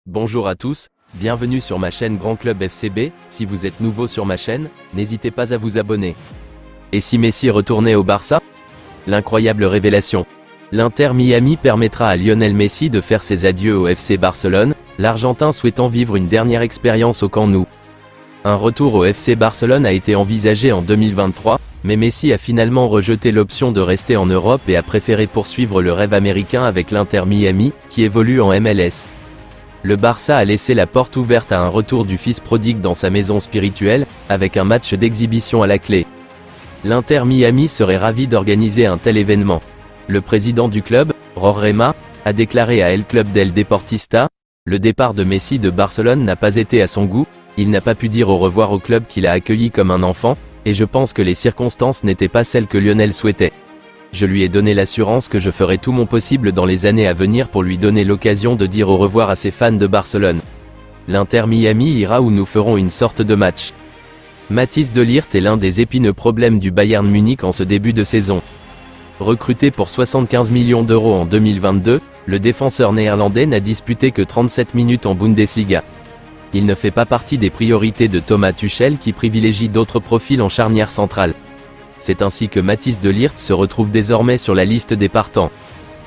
Bonjour à tous, bienvenue sur ma chaîne Grand Club FCB. Si vous êtes nouveau sur ma chaîne, n'hésitez pas à vous abonner. Et si Messi retournait au Barça? L'incroyable révélation. L'Inter Miami permettra à Lionel Messi de faire ses adieux au FC Barcelone, l'Argentin souhaitant vivre une dernière expérience au Camp Nou. Un retour au FC Barcelone a été envisagé en 2023, mais Messi a finalement rejeté l'option de rester en Europe et a préféré poursuivre le rêve américain avec l'Inter Miami, qui évolue en MLS. Le Barça a laissé la porte ouverte à un retour du fils prodigue dans sa maison spirituelle, avec un match d'exhibition à la clé. L'Inter Miami serait ravi d'organiser un tel événement. Le président du club, Rorrema, a déclaré à El Club del Deportista: « Le départ de Messi de Barcelone n'a pas été à son goût, il n'a pas pu dire au revoir au club qu'il a accueilli comme un enfant, et je pense que les circonstances n'étaient pas celles que Lionel souhaitait. Je lui ai donné l'assurance que je ferai tout mon possible dans les années à venir pour lui donner l'occasion de dire au revoir à ses fans de Barcelone. L'Inter Miami ira où nous ferons une sorte de match. » Mathys de Ligt est l'un des épineux problèmes du Bayern Munich en ce début de saison. Recruté pour 75 millions d'euros en 2022, le défenseur néerlandais n'a disputé que 37 minutes en Bundesliga. Il ne fait pas partie des priorités de Thomas Tuchel qui privilégie d'autres profils en charnière centrale. C'est ainsi que Mathys de Ligt se retrouve désormais sur la liste des partants.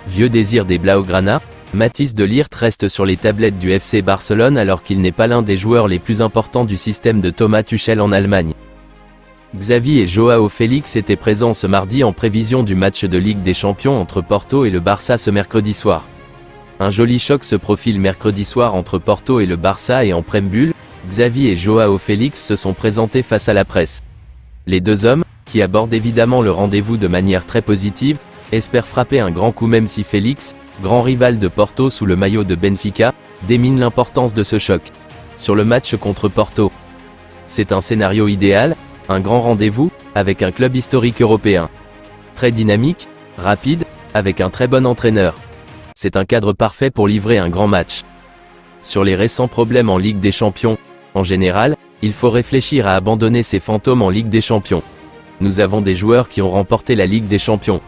Vieux désir des Blaugrana, Mathys de Ligt reste sur les tablettes du FC Barcelone alors qu'il n'est pas l'un des joueurs les plus importants du système de Thomas Tuchel en Allemagne. Xavi et Joao Félix étaient présents ce mardi en prévision du match de Ligue des Champions entre Porto et le Barça ce mercredi soir. Un joli choc se profile mercredi soir entre Porto et le Barça et en préambule, Xavi et Joao Félix se sont présentés face à la presse. Les deux hommes, qui abordent évidemment le rendez-vous de manière très positive, espèrent frapper un grand coup même si Félix, grand rival de Porto sous le maillot de Benfica, démine l'importance de ce choc. Sur le match contre Porto, c'est un scénario idéal, un grand rendez-vous, avec un club historique européen. Très dynamique, rapide, avec un très bon entraîneur. C'est un cadre parfait pour livrer un grand match. Sur les récents problèmes en Ligue des Champions, en général, il faut réfléchir à abandonner ces fantômes en Ligue des Champions. Nous avons des joueurs qui ont remporté la Ligue des Champions.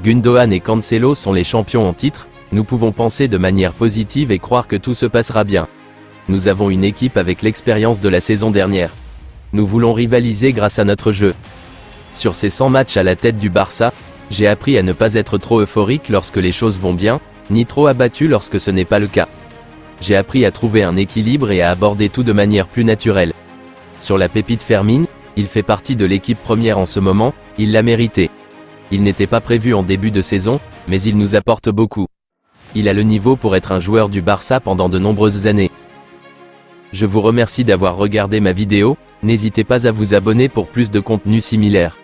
Gundogan et Cancelo sont les champions en titre, nous pouvons penser de manière positive et croire que tout se passera bien. Nous avons une équipe avec l'expérience de la saison dernière. Nous voulons rivaliser grâce à notre jeu. Sur ces 100 matchs à la tête du Barça, j'ai appris à ne pas être trop euphorique lorsque les choses vont bien, ni trop abattu lorsque ce n'est pas le cas. J'ai appris à trouver un équilibre et à aborder tout de manière plus naturelle. Sur la pépite Fermin, il fait partie de l'équipe première en ce moment, il l'a mérité. Il n'était pas prévu en début de saison, mais il nous apporte beaucoup. Il a le niveau pour être un joueur du Barça pendant de nombreuses années. Je vous remercie d'avoir regardé ma vidéo, n'hésitez pas à vous abonner pour plus de contenu similaire.